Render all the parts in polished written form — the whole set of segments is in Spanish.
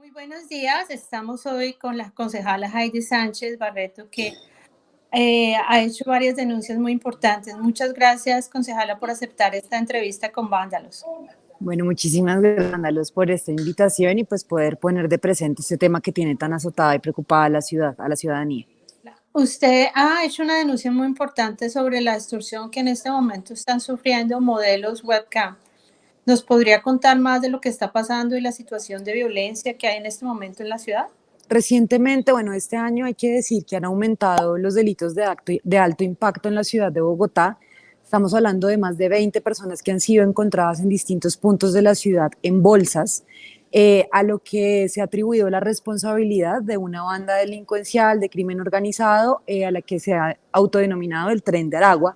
Muy buenos días. Estamos hoy con la concejala Heidi Sánchez Barreto, que ha hecho varias denuncias muy importantes. Muchas gracias, concejala, por aceptar esta entrevista con Vándalos. Bueno, muchísimas gracias, Vándalos, por esta invitación y pues poder poner de presente este tema que tiene tan azotada y preocupada a la ciudad, a la ciudadanía. Usted ha hecho una denuncia muy importante sobre la extorsión que en este momento están sufriendo modelos webcam. ¿Nos podría contar más de lo que está pasando y la situación de violencia que hay en este momento en la ciudad? Recientemente, bueno, este año hay que decir que han aumentado los delitos de alto impacto en la ciudad de Bogotá. Estamos hablando de más de 20 personas que han sido encontradas en distintos puntos de la ciudad en bolsas, a lo que se ha atribuido la responsabilidad de una banda delincuencial de crimen organizado, a la que se ha autodenominado el Tren de Aragua,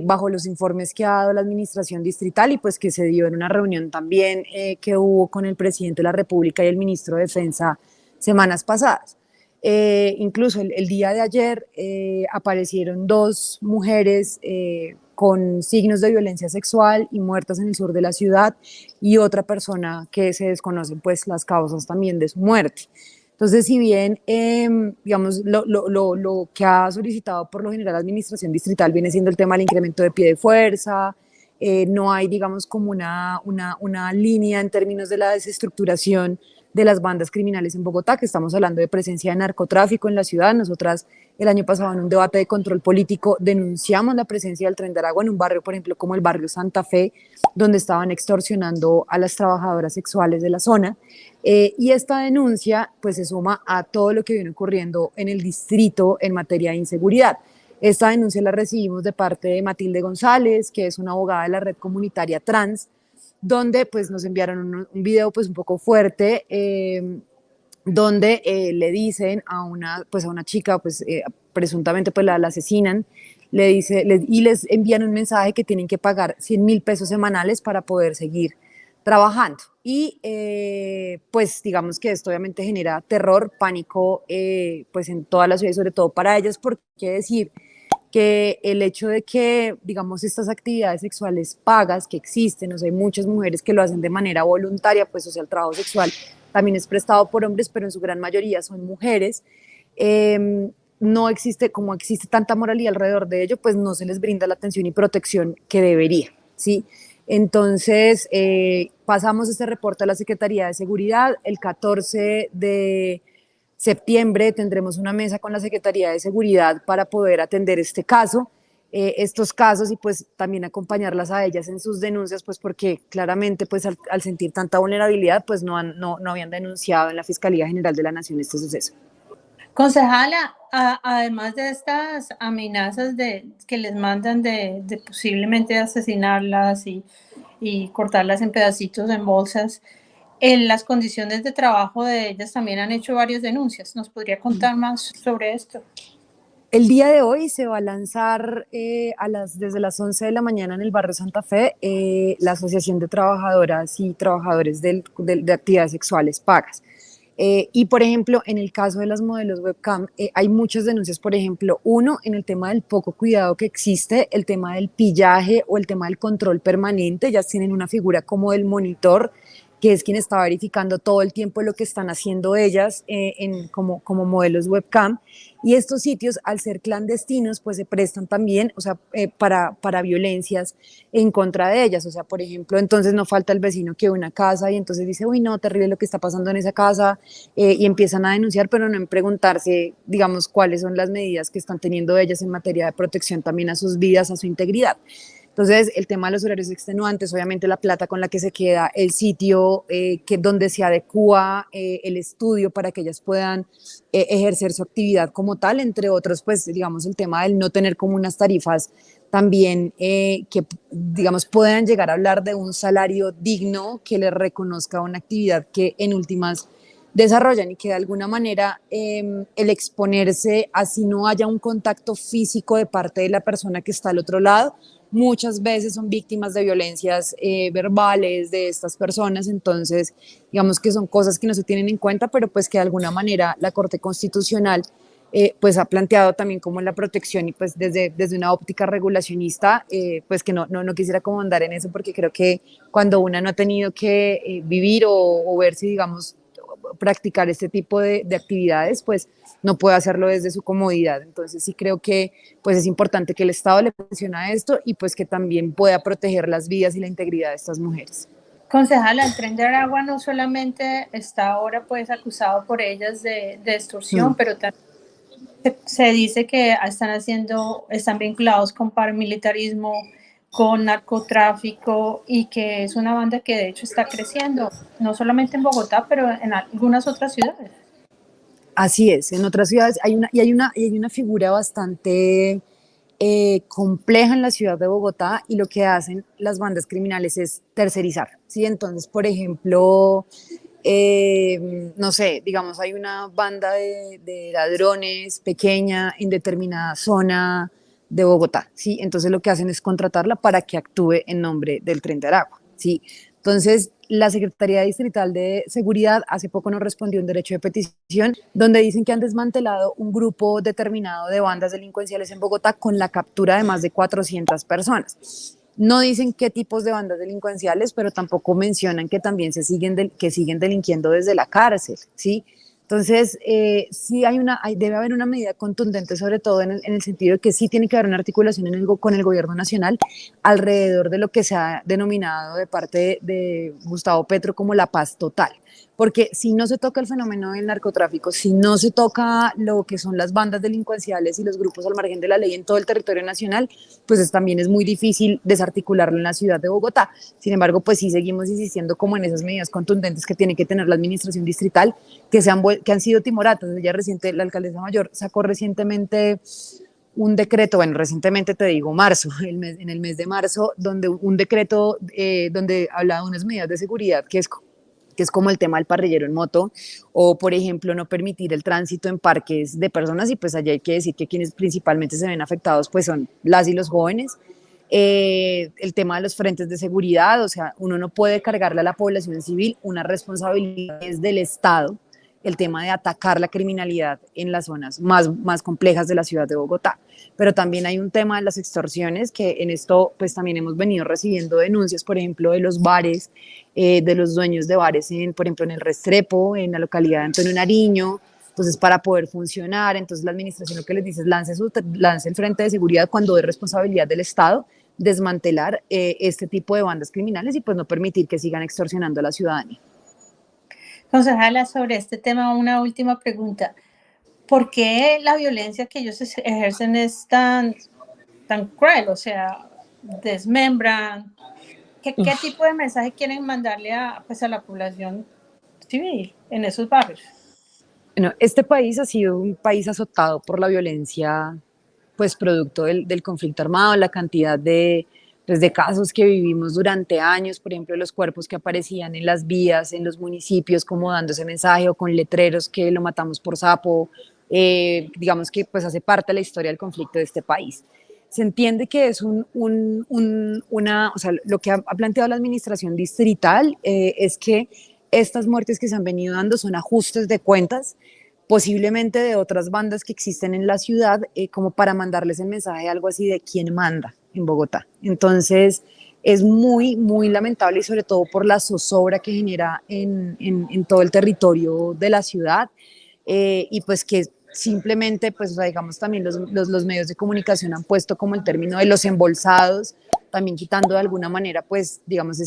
bajo los informes que ha dado la administración distrital y pues que se dio en una reunión también que hubo con el presidente de la República y el ministro de Defensa semanas pasadas. Incluso el día de ayer aparecieron dos mujeres con signos de violencia sexual y muertas en el sur de la ciudad, y otra persona que se desconocen pues las causas también de su muerte. Entonces, si bien, digamos, lo que ha solicitado por lo general la administración distrital viene siendo el tema del incremento de pie de fuerza, no hay, digamos, como una línea en términos de la desestructuración de las bandas criminales en Bogotá, que estamos hablando de presencia de narcotráfico en la ciudad. Nosotras el año pasado en un debate de control político denunciamos la presencia del Tren de Aragua en un barrio, por ejemplo, como el barrio Santa Fe, donde estaban extorsionando a las trabajadoras sexuales de la zona. Y esta denuncia pues se suma a todo lo que viene ocurriendo en el distrito en materia de inseguridad. Esta denuncia la recibimos de parte de Matilde González, que es una abogada de la red comunitaria trans, donde pues nos enviaron un video pues un poco fuerte, donde le dicen pues a una chica, pues presuntamente pues la asesinan, y les envían un mensaje que tienen que pagar 100.000 pesos semanales para poder seguir trabajando. Y pues digamos que esto obviamente genera terror, pánico, pues en toda la ciudad y sobre todo para ellas, porque hay que decir que el hecho de que, digamos, estas actividades sexuales pagas que existen, o sea, hay muchas mujeres que lo hacen de manera voluntaria, pues, o sea, el trabajo sexual también es prestado por hombres, pero en su gran mayoría son mujeres. No existe, como existe tanta moralidad alrededor de ello, pues no se les brinda la atención y protección que debería, ¿sí? Entonces, pasamos este reporte a la Secretaría de Seguridad. El 14 de septiembre tendremos una mesa con la Secretaría de Seguridad para poder atender estos casos y pues también acompañarlas a ellas en sus denuncias, pues porque claramente pues al sentir tanta vulnerabilidad pues no habían denunciado en la Fiscalía General de la Nación este suceso. Concejala, además de estas amenazas que les mandan de posiblemente asesinarlas y cortarlas en pedacitos en bolsas, en las condiciones de trabajo de ellas también han hecho varias denuncias. ¿Nos podría contar más sobre esto? El día de hoy se va a lanzar desde las 11 de la mañana en el barrio Santa Fe la Asociación de Trabajadoras y Trabajadores de Actividades Sexuales Pagas. Y, por ejemplo, en el caso de las modelos webcam, hay muchas denuncias, por ejemplo, uno, en el tema del poco cuidado que existe, el tema del pillaje o el tema del control permanente. Ellas tienen una figura como del monitor, que es quien está verificando todo el tiempo lo que están haciendo ellas como modelos webcam. Y estos sitios, al ser clandestinos, pues se prestan también, o sea, para violencias en contra de ellas. O sea, por ejemplo, entonces no falta el vecino que ve una casa y entonces dice, uy, no, terrible lo que está pasando en esa casa, y empiezan a denunciar, pero no en preguntarse, digamos, cuáles son las medidas que están teniendo ellas en materia de protección también a sus vidas, a su integridad. Entonces, el tema de los horarios extenuantes, obviamente la plata con la que se queda, el sitio donde se adecua el estudio para que ellas puedan ejercer su actividad como tal, entre otros, pues digamos el tema del no tener como unas tarifas también que digamos puedan llegar a hablar de un salario digno que les reconozca una actividad que en últimas desarrollan, y que de alguna manera el exponerse, así no haya un contacto físico de parte de la persona que está al otro lado, muchas veces son víctimas de violencias verbales de estas personas. Entonces digamos que son cosas que no se tienen en cuenta, pero pues que de alguna manera la Corte Constitucional pues ha planteado también como la protección, y pues desde una óptica regulacionista, pues que no quisiera como andar en eso, porque creo que cuando una no ha tenido que vivir o verse, digamos, practicar este tipo de actividades, pues no puede hacerlo desde su comodidad. Entonces sí creo que pues es importante que el Estado le presione a esto y pues que también pueda proteger las vidas y la integridad de estas mujeres. Concejala, el Tren de Aragua no solamente está ahora pues acusado por ellas de extorsión, pero también se dice que están vinculados con paramilitarismo, con narcotráfico y que es una banda que de hecho está creciendo, no solamente en Bogotá, pero en algunas otras ciudades. Así es, en otras ciudades hay una figura bastante compleja en la ciudad de Bogotá y lo que hacen las bandas criminales es tercerizar, ¿sí? Entonces, por ejemplo, no sé, digamos, hay una banda de ladrones pequeña en determinada zona de Bogotá, ¿sí? Entonces lo que hacen es contratarla para que actúe en nombre del Tren de Aragua, ¿sí? Entonces, la Secretaría Distrital de Seguridad hace poco nos respondió un derecho de petición donde dicen que han desmantelado un grupo determinado de bandas delincuenciales en Bogotá con la captura de más de 400 personas. No dicen qué tipos de bandas delincuenciales, pero tampoco mencionan que también que siguen delinquiendo desde la cárcel, ¿sí? Entonces, sí debe haber una medida contundente, sobre todo en el sentido de que sí tiene que haber una articulación con el gobierno nacional alrededor de lo que se ha denominado de parte de Gustavo Petro como la paz total. Porque si no se toca el fenómeno del narcotráfico, si no se toca lo que son las bandas delincuenciales y los grupos al margen de la ley en todo el territorio nacional, pues también es muy difícil desarticularlo en la ciudad de Bogotá. Sin embargo, pues sí seguimos insistiendo como en esas medidas contundentes que tiene que tener la administración distrital, que han sido timoratas. Ya reciente, la alcaldesa mayor sacó recientemente un decreto, bueno, recientemente te digo marzo, en el mes de marzo, donde un decreto donde habla de unas medidas de seguridad que es como el tema del parrillero en moto, o por ejemplo no permitir el tránsito en parques de personas, y pues allá hay que decir que quienes principalmente se ven afectados pues son las y los jóvenes. El tema de los frentes de seguridad, o sea, uno no puede cargarle a la población civil, una responsabilidad es del Estado, el tema de atacar la criminalidad en las zonas más complejas de la ciudad de Bogotá. Pero también hay un tema de las extorsiones, que en esto pues también hemos venido recibiendo denuncias, por ejemplo, de los bares, de los dueños de bares, por ejemplo, en el Restrepo, en la localidad de Antonio Nariño. Entonces, para poder funcionar, entonces la administración lo que les dice es lance el frente de seguridad cuando es responsabilidad del Estado desmantelar este tipo de bandas criminales y pues no permitir que sigan extorsionando a la ciudadanía. Concejala, sobre este tema, una última pregunta. ¿Por qué la violencia que ellos ejercen es tan cruel? O sea, desmembran. ¿Qué tipo de mensaje quieren mandarle pues, a la población civil en esos barrios? Bueno, este país ha sido un país azotado por la violencia, pues producto del conflicto armado, la cantidad pues, de casos que vivimos durante años, por ejemplo, los cuerpos que aparecían en las vías, en los municipios, como dando ese mensaje, o con letreros que lo matamos por sapo, digamos que pues hace parte de la historia del conflicto de este país. Se entiende que es o sea, lo que ha planteado la administración distrital es que estas muertes que se han venido dando son ajustes de cuentas, posiblemente de otras bandas que existen en la ciudad, como para mandarles el mensaje, algo así de quién manda en Bogotá. Entonces, es muy, muy lamentable, y sobre todo por la zozobra que genera en todo el territorio de la ciudad, y pues que simplemente, pues, o sea, digamos, también los medios de comunicación han puesto como el término de los embolsados, también quitando de alguna manera, pues, digamos,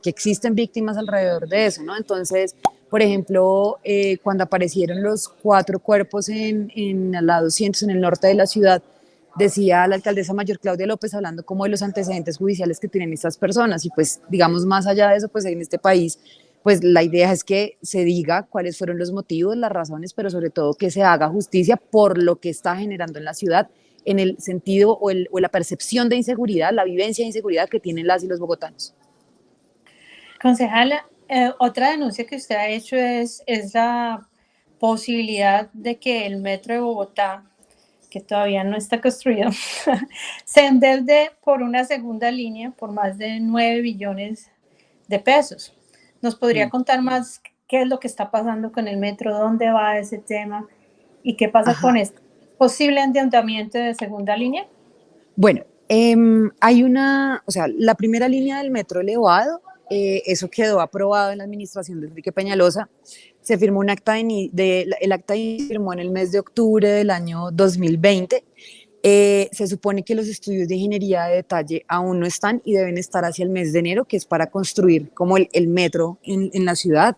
que existen víctimas alrededor de eso, ¿no? Entonces, por ejemplo, cuando aparecieron los 4 cuerpos en la 200, en el norte de la ciudad, decía la alcaldesa mayor Claudia López, hablando como de los antecedentes judiciales que tienen estas personas, y pues, digamos, más allá de eso, pues en este país, pues la idea es que se diga cuáles fueron los motivos, las razones, pero sobre todo que se haga justicia por lo que está generando en la ciudad, en el sentido o la percepción de inseguridad, la vivencia de inseguridad que tienen las y los bogotanos. Concejala, otra denuncia que usted ha hecho es la posibilidad de que el metro de Bogotá, que todavía no está construido, se endeude por una segunda línea por más de 9 billones de pesos. ¿Nos podría contar más qué es lo que está pasando con el metro, dónde va ese tema y qué pasa con este posible endeudamiento de segunda línea? Bueno, o sea, la primera línea del metro elevado, eso quedó aprobado en la administración de Enrique Peñalosa, se firmó un acta el acta se firmó en el mes de octubre del año 2020. Se supone que los estudios de ingeniería de detalle aún no están y deben estar hacia el mes de enero, que es para construir como el metro en la ciudad.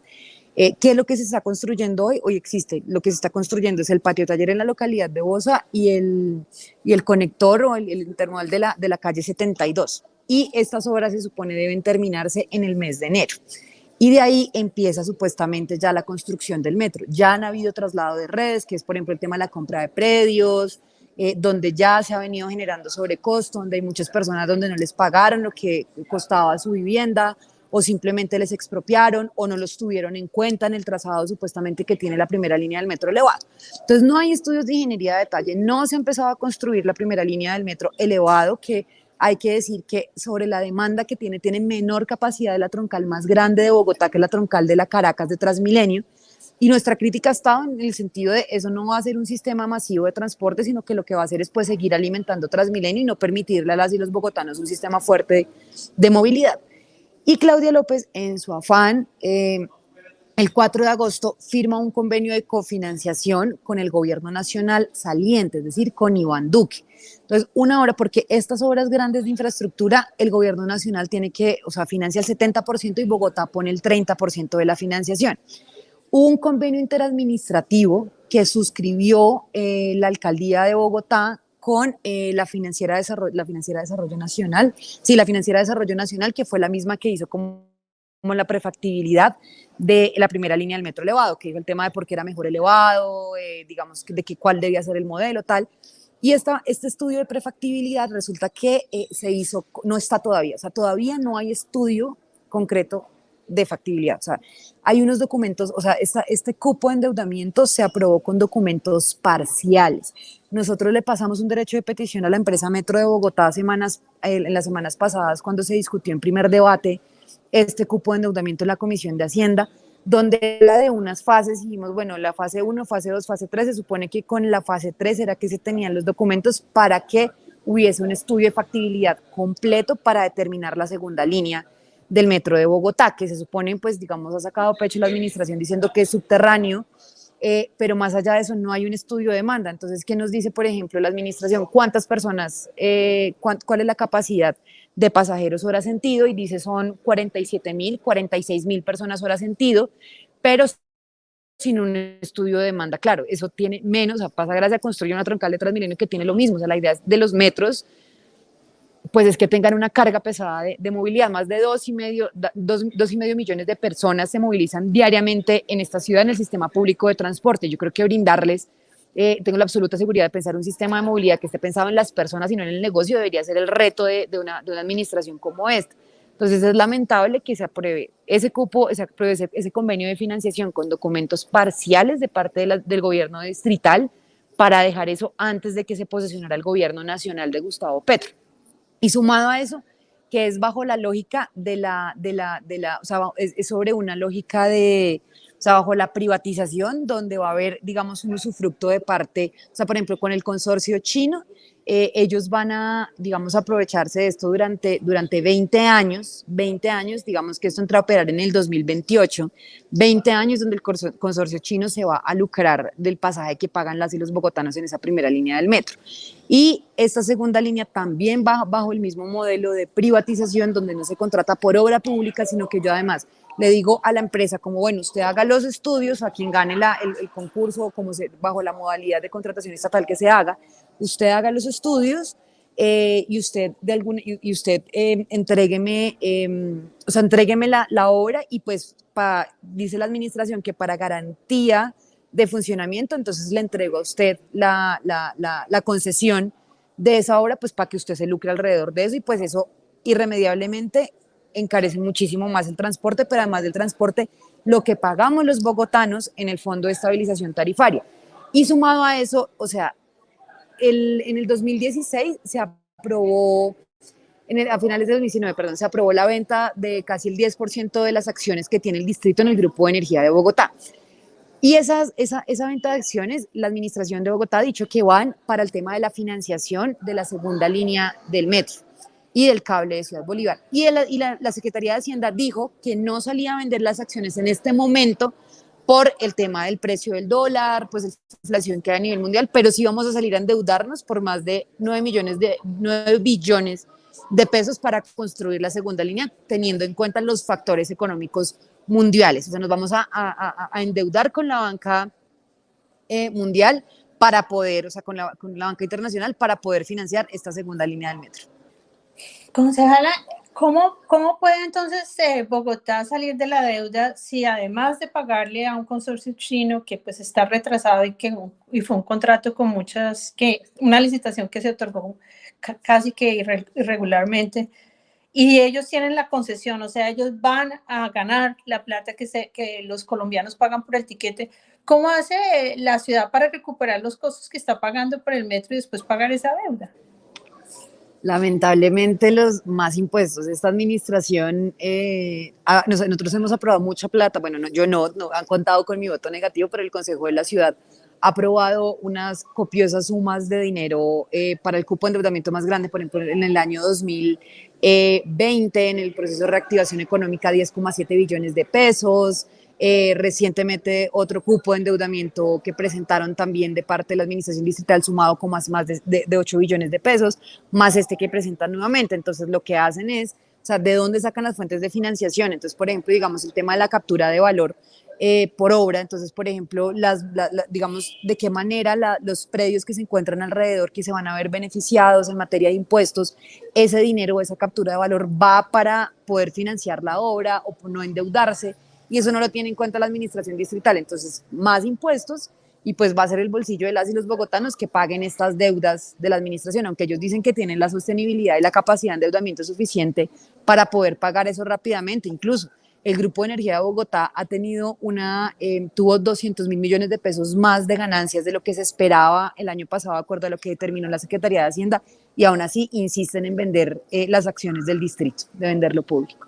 ¿Qué es lo que se está construyendo hoy? Hoy existe, lo que se está construyendo es el patio taller en la localidad de Bosa y el conector o el intermodal de la calle 72. Y estas obras se supone deben terminarse en el mes de enero. Y de ahí empieza supuestamente ya la construcción del metro. Ya han habido traslado de redes, que es por ejemplo el tema de la compra de predios, donde ya se ha venido generando sobrecosto, donde hay muchas personas donde no les pagaron lo que costaba su vivienda, o simplemente les expropiaron o no los tuvieron en cuenta en el trazado supuestamente que tiene la primera línea del metro elevado. Entonces no hay estudios de ingeniería de detalle, no se ha empezado a construir la primera línea del metro elevado, que hay que decir que sobre la demanda que tiene menor capacidad de la troncal más grande de Bogotá, que es la troncal de la Caracas de Transmilenio, y nuestra crítica ha estado en el sentido de eso no va a ser un sistema masivo de transporte, sino que lo que va a hacer es pues seguir alimentando Transmilenio y no permitirle a las y los bogotanos un sistema fuerte de movilidad. Y Claudia López, en su afán, el 4 de agosto firma un convenio de cofinanciación con el gobierno nacional saliente, es decir, con Iván Duque. Entonces, una hora, porque estas obras grandes de infraestructura, el gobierno nacional tiene que, o sea, financia el 70% y Bogotá pone el 30% de la financiación. Hubo un convenio interadministrativo que suscribió la alcaldía de Bogotá con la Financiera de Desarrollo Nacional, sí, la Financiera de Desarrollo Nacional, que fue la misma que hizo como la prefactibilidad de la primera línea del metro elevado, que dijo el tema de por qué era mejor elevado, digamos, de que cuál debía ser el modelo, tal. Y este estudio de prefactibilidad resulta que se hizo, no está todavía, o sea, todavía no hay estudio concreto de factibilidad. O sea, hay unos documentos, o sea, este cupo de endeudamiento se aprobó con documentos parciales. Nosotros le pasamos un derecho de petición a la empresa Metro de Bogotá en las semanas pasadas cuando se discutió en primer debate este cupo de endeudamiento en la Comisión de Hacienda, donde habla de unas fases y dijimos, bueno, la fase 1, fase 2, fase 3, se supone que con la fase 3 era que se tenían los documentos para que hubiese un estudio de factibilidad completo para determinar la segunda línea del metro de Bogotá, que se supone, pues, digamos, ha sacado pecho la administración diciendo que es subterráneo, pero más allá de eso no hay un estudio de demanda. Entonces, ¿qué nos dice, por ejemplo, la administración? ¿Cuántas personas, cuál es la capacidad de pasajeros hora sentido? Y dice son 47.000, 46.000 personas hora sentido, pero sin un estudio de demanda. Claro, eso tiene menos, o sea, pasa gracias a construir una troncal de Transmilenio que tiene lo mismo. O sea, la idea de los metros pues es que tengan una carga pesada de movilidad. Más de 2,5 millones de personas se movilizan diariamente en esta ciudad en el sistema público de transporte. Yo creo que brindarles, tengo la absoluta seguridad de pensar un sistema de movilidad que esté pensado en las personas y no en el negocio debería ser el reto de una administración como esta. Entonces es lamentable que se apruebe ese cupo, se apruebe ese convenio de financiación con documentos parciales de parte del gobierno distrital para dejar eso antes de que se posesionara el gobierno nacional de Gustavo Petro. Y sumado a eso, que es bajo la lógica o sea, es sobre una lógica o sea, bajo la privatización, donde va a haber, digamos, un usufructo de parte, o sea, por ejemplo, con el consorcio chino, ellos van a, digamos, aprovecharse de esto durante 20 años, digamos que esto entra a operar en el 2028, 20 años donde el consorcio chino se va a lucrar del pasaje que pagan las y los bogotanos en esa primera línea del metro. Y esta segunda línea también va bajo el mismo modelo de privatización, donde no se contrata por obra pública, sino que yo además le digo a la empresa como, bueno, usted haga los estudios, a quien gane el concurso, como bajo la modalidad de contratación estatal que se haga, usted haga los estudios y usted, entrégueme, o sea, entrégueme la obra y pues dice la administración que para garantía de funcionamiento, entonces le entrego a usted la concesión de esa obra, pues para que usted se lucre alrededor de eso y pues eso irremediablemente encarece muchísimo más el transporte, pero además del transporte, lo que pagamos los bogotanos en el Fondo de Estabilización Tarifaria. Y sumado a eso, o sea, en el 2016 se aprobó, a finales de 2019, perdón, se aprobó la venta de casi el 10% de las acciones que tiene el distrito en el Grupo de Energía de Bogotá. Y esa venta de acciones, la administración de Bogotá ha dicho que van para el tema de la financiación de la segunda línea del metro y del cable de Ciudad Bolívar. Y la Secretaría de Hacienda dijo que no salía a vender las acciones en este momento por el tema del precio del dólar, pues la inflación que hay a nivel mundial, pero sí vamos a salir a endeudarnos por más de 9 billones de pesos para construir la segunda línea, teniendo en cuenta los factores económicos mundiales. O sea, nos vamos a endeudar con la banca mundial para poder, o sea, con la banca internacional para poder financiar esta segunda línea del metro. Concejala, ¿cómo puede entonces Bogotá salir de la deuda si además de pagarle a un consorcio chino que pues está retrasado y fue un contrato con una licitación que se otorgó casi que irregularmente, y ellos tienen la concesión, o sea, ellos van a ganar la plata que los colombianos pagan por el tiquete? ¿Cómo hace la ciudad para recuperar los costos que está pagando por el metro y después pagar esa deuda? Lamentablemente los más impuestos. Esta administración, nosotros hemos aprobado mucha plata, bueno, no, yo no han contado con mi voto negativo, pero el Consejo de la Ciudad ha aprobado unas copiosas sumas de dinero para el cupo de endeudamiento más grande, por ejemplo, en el año 2020, en el proceso de reactivación económica, 10,7 billones de pesos. Recientemente otro cupo de endeudamiento que presentaron también de parte de la administración distrital sumado con más de 8 billones de pesos, más este que presentan nuevamente. Entonces lo que hacen es, o sea, ¿de dónde sacan las fuentes de financiación? Entonces, por ejemplo, digamos el tema de la captura de valor por obra. Entonces, por ejemplo, digamos, de qué manera los predios que se encuentran alrededor, que se van a ver beneficiados en materia de impuestos, ese dinero, esa captura de valor va para poder financiar la obra o no endeudarse, y eso no lo tiene en cuenta la administración distrital. Entonces, más impuestos y pues va a ser el bolsillo de las y los bogotanos que paguen estas deudas de la administración, aunque ellos dicen que tienen la sostenibilidad y la capacidad de endeudamiento suficiente para poder pagar eso rápidamente. Incluso el Grupo de Energía de Bogotá ha tenido tuvo 200.000 millones de pesos más de ganancias de lo que se esperaba el año pasado, de acuerdo a lo que determinó la Secretaría de Hacienda, y aún así insisten en vender las acciones del distrito, de venderlo público.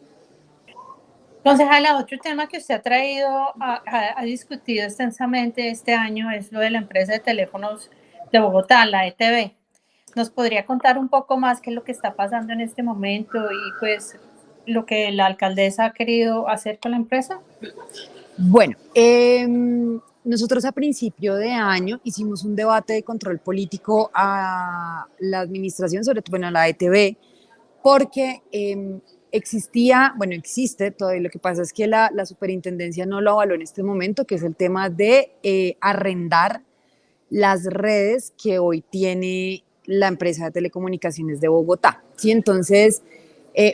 Concejala, otro tema que usted ha traído, ha discutido extensamente este año es lo de la empresa de teléfonos de Bogotá, la ETB. ¿Nos podría contar un poco más qué es lo que está pasando en este momento y pues lo que la alcaldesa ha querido hacer con la empresa? Bueno, nosotros a principio de año hicimos un debate de control político a la administración, sobre todo a la ETB, porque existe todavía. Lo que pasa es que la superintendencia no lo avaló en este momento, que es el tema de arrendar las redes que hoy tiene la empresa de telecomunicaciones de Bogotá. ¿Sí? Entonces,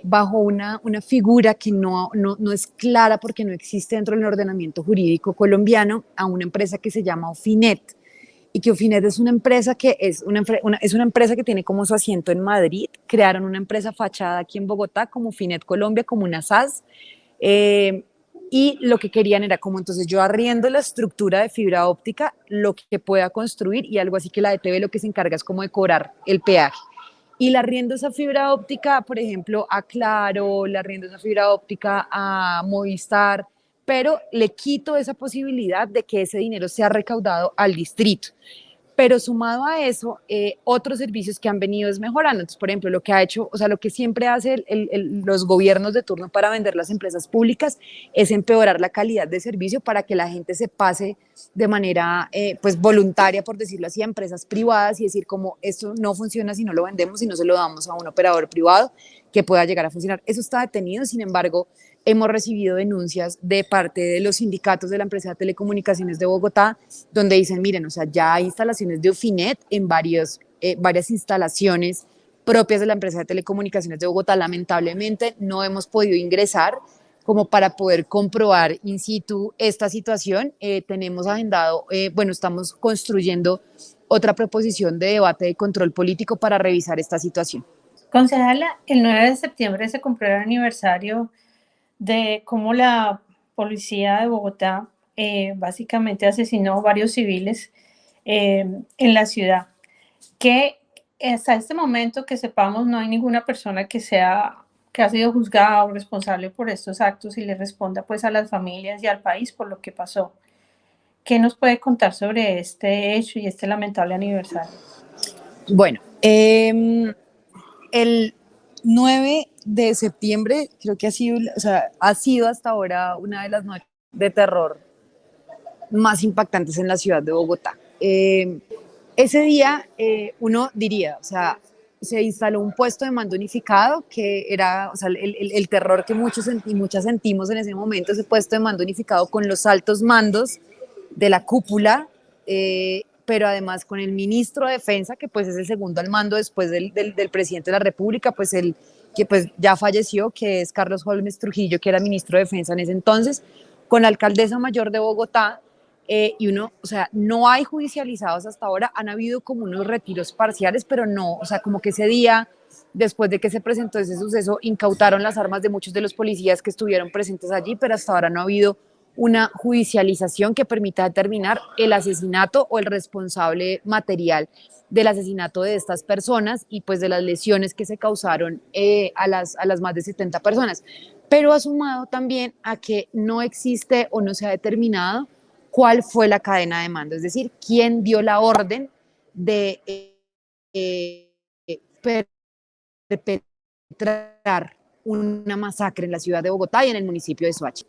bajo una figura que no es clara porque no existe dentro del ordenamiento jurídico colombiano, a una empresa que se llama Ofinet, y que Ofinet es una empresa que es una empresa que tiene como su asiento en Madrid. Crearon una empresa fachada aquí en Bogotá como Ofinet Colombia, como una SAS, y lo que querían era como, entonces yo arriendo la estructura de fibra óptica, lo que pueda construir, y algo así que la ETB lo que se encarga es como de cobrar el peaje. Y le arriendo esa fibra óptica, por ejemplo, a Claro, le arriendo esa fibra óptica a Movistar, pero le quito esa posibilidad de que ese dinero sea recaudado al distrito. Pero sumado a eso, otros servicios que han venido mejorando. Entonces, por ejemplo, lo que ha hecho, o sea, lo que siempre hace los gobiernos de turno para vender las empresas públicas es empeorar la calidad de servicio para que la gente se pase de manera pues voluntaria, por decirlo así, a empresas privadas, y decir como esto no funciona si no lo vendemos y no se lo damos a un operador privado que pueda llegar a funcionar. Eso está detenido. Sin embargo, hemos recibido denuncias de parte de los sindicatos de la empresa de telecomunicaciones de Bogotá, donde dicen, miren, o sea, ya hay instalaciones de Ofinet en varias instalaciones propias de la empresa de telecomunicaciones de Bogotá. Lamentablemente no hemos podido ingresar como para poder comprobar in situ esta situación. Tenemos agendado, estamos construyendo otra proposición de debate de control político para revisar esta situación. Concejala, el 9 de septiembre se cumplió el aniversario de cómo la policía de Bogotá básicamente asesinó varios civiles en la ciudad. Que hasta este momento que sepamos no hay ninguna persona que ha sido juzgada o responsable por estos actos y le responda pues a las familias y al país por lo que pasó. ¿Qué nos puede contar sobre este hecho y este lamentable aniversario? Bueno, el 9 de septiembre creo que ha sido hasta ahora una de las noches de terror más impactantes en la ciudad de Bogotá. Ese día uno diría, o sea, se instaló un puesto de mando unificado que era, o sea, el terror que muchos y muchas sentimos en ese momento, ese puesto de mando unificado con los altos mandos de la cúpula, pero además con el ministro de Defensa, que pues es el segundo al mando después del presidente de la República, pues el que pues ya falleció, que es Carlos Holmes Trujillo, que era ministro de Defensa en ese entonces, con la alcaldesa mayor de Bogotá, y uno, o sea, no hay judicializados hasta ahora, han habido como unos retiros parciales, pero no, o sea, como que ese día, después de que se presentó ese suceso, incautaron las armas de muchos de los policías que estuvieron presentes allí, pero hasta ahora no ha habido una judicialización que permita determinar el asesinato o el responsable material del asesinato de estas personas y pues de las lesiones que se causaron a las más de 70 personas. Pero ha sumado también a que no existe o no se ha determinado cuál fue la cadena de mando, es decir, quién dio la orden de perpetrar una masacre en la ciudad de Bogotá y en el municipio de Soacha.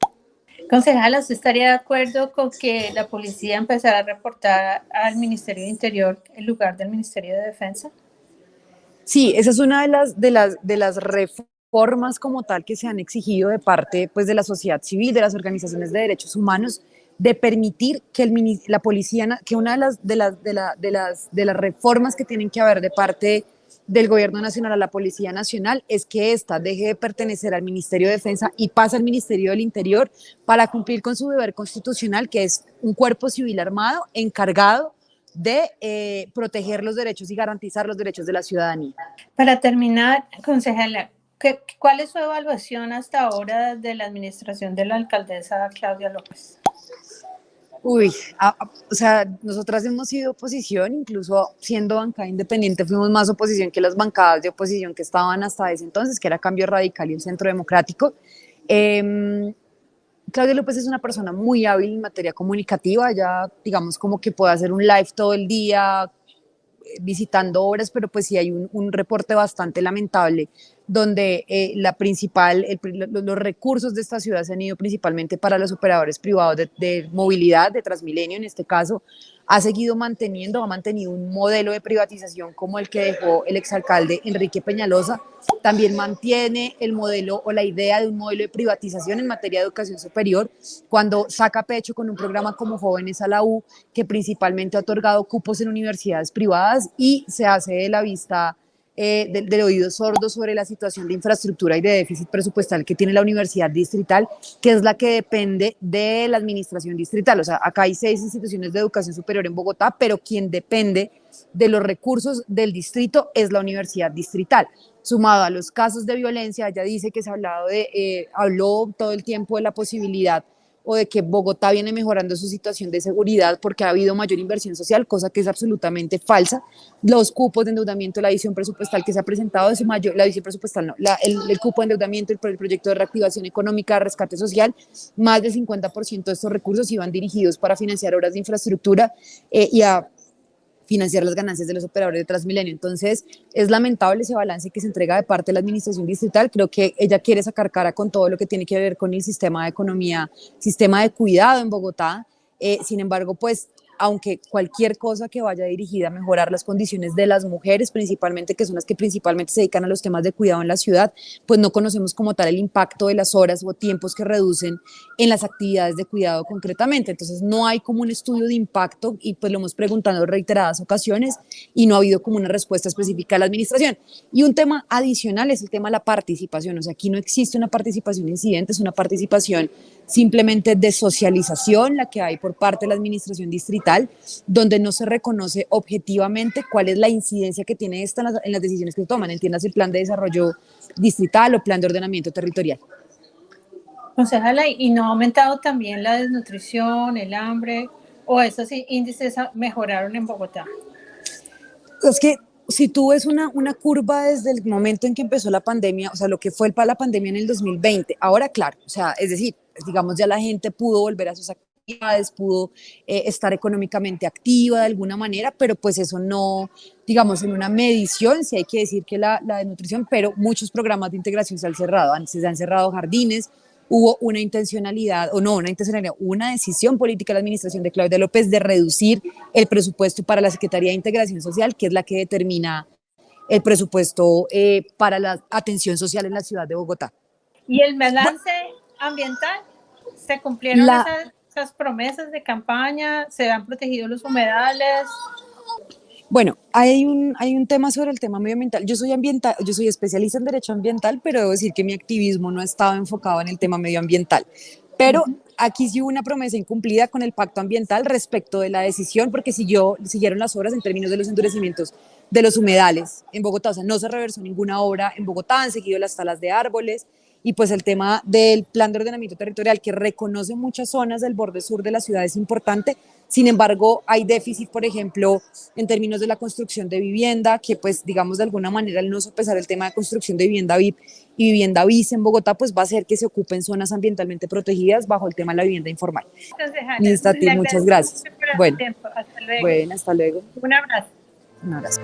Concejala, ¿usted estaría de acuerdo con que la policía empezara a reportar al Ministerio de Interior en lugar del Ministerio de Defensa? Sí, esa es una de las reformas como tal que se han exigido de parte pues, de la sociedad civil, de las organizaciones de derechos humanos, de permitir que la policía, que una de las reformas que tienen que haber de parte del Gobierno Nacional a la Policía Nacional es que ésta deje de pertenecer al Ministerio de Defensa y pase al Ministerio del Interior para cumplir con su deber constitucional, que es un cuerpo civil armado encargado de proteger los derechos y garantizar los derechos de la ciudadanía. Para terminar, concejala, ¿cuál es su evaluación hasta ahora de la administración de la alcaldesa Claudia López? Uy, o sea, nosotras hemos sido oposición, incluso siendo bancada independiente fuimos más oposición que las bancadas de oposición que estaban hasta ese entonces, que era Cambio Radical y el Centro Democrático. Claudia López es una persona muy hábil en materia comunicativa, ya digamos como que puede hacer un live todo el día visitando obras, pero pues sí hay un reporte bastante lamentable donde los recursos de esta ciudad se han ido principalmente para los operadores privados de movilidad, de Transmilenio en este caso. Ha mantenido un modelo de privatización como el que dejó el exalcalde Enrique Peñalosa. También mantiene el modelo o la idea de un modelo de privatización en materia de educación superior, cuando saca pecho con un programa como Jóvenes a la U, que principalmente ha otorgado cupos en universidades privadas y se hace de la vista del oído sordo sobre la situación de infraestructura y de déficit presupuestal que tiene la Universidad Distrital, que es la que depende de la administración distrital. O sea, acá hay 6 instituciones de educación superior en Bogotá, pero quien depende de los recursos del distrito es la Universidad Distrital. Sumado a los casos de violencia, ella dice que se ha habló todo el tiempo de la posibilidad o de que Bogotá viene mejorando su situación de seguridad porque ha habido mayor inversión social, cosa que es absolutamente falsa. Los cupos de endeudamiento, la visión presupuestal que se ha presentado, la visión presupuestal no, el cupo de endeudamiento, el proyecto de reactivación económica, rescate social, más del 50% de estos recursos iban dirigidos para financiar obras de infraestructura y a financiar las ganancias de los operadores de Transmilenio. Entonces, es lamentable ese balance que se entrega de parte de la administración distrital. Creo que ella quiere sacar cara con todo lo que tiene que ver con el sistema de economía, sistema de cuidado en Bogotá. Sin embargo, pues, aunque cualquier cosa que vaya dirigida a mejorar las condiciones de las mujeres, principalmente, que son las que principalmente se dedican a los temas de cuidado en la ciudad, pues no conocemos como tal el impacto de las horas o tiempos que reducen en las actividades de cuidado concretamente. Entonces no hay como un estudio de impacto y pues lo hemos preguntado en reiteradas ocasiones y no ha habido como una respuesta específica de la administración. Y un tema adicional es el tema de la participación. O sea, aquí no existe una participación incidente, es una participación simplemente de socialización, la que hay por parte de la administración distrital, donde no se reconoce objetivamente cuál es la incidencia que tiene esta en las decisiones que se toman, entiéndase el plan de desarrollo distrital o plan de ordenamiento territorial. Concejala, ¿y no ha aumentado también la desnutrición, el hambre, o esos índices mejoraron en Bogotá? Es que si tú ves una curva desde el momento en que empezó la pandemia, o sea, lo que fue para la pandemia en el 2020, ahora claro, o sea, es decir, digamos ya la gente pudo volver a sus actividades, pudo estar económicamente activa de alguna manera, pero pues eso no, digamos, en una medición, sí hay que decir que la desnutrición, pero muchos programas de integración se han cerrado jardines, hubo una intencionalidad, o no una intencionalidad, una decisión política de la administración de Claudia López de reducir el presupuesto para la Secretaría de Integración Social, que es la que determina el presupuesto para la atención social en la ciudad de Bogotá. ¿Y el balance ambiental? ¿Se cumplieron La, esas promesas de campaña? ¿Se han protegido los humedales? Bueno, hay un tema sobre el tema medioambiental. Yo soy especialista en derecho ambiental, pero debo decir que mi activismo no estaba enfocado en el tema medioambiental. Pero aquí sí hubo una promesa incumplida con el pacto ambiental respecto de la decisión, porque siguieron las obras en términos de los endurecimientos de los humedales en Bogotá. O sea, no se reversó ninguna obra en Bogotá, han seguido las talas de árboles, y pues el tema del plan de ordenamiento territorial que reconoce muchas zonas del borde sur de la ciudad es importante. Sin embargo, hay déficit, por ejemplo, en términos de la construcción de vivienda, que pues digamos de alguna manera al no sopesar el tema de construcción de vivienda VIP y vivienda BIS en Bogotá, pues va a hacer que se ocupen zonas ambientalmente protegidas bajo el tema de la vivienda informal. Concejala, Listo, a le ti, muchas agradezco gracias. mucho por su Bueno, tiempo. Hasta luego. bueno, hasta luego. Un abrazo. Un abrazo.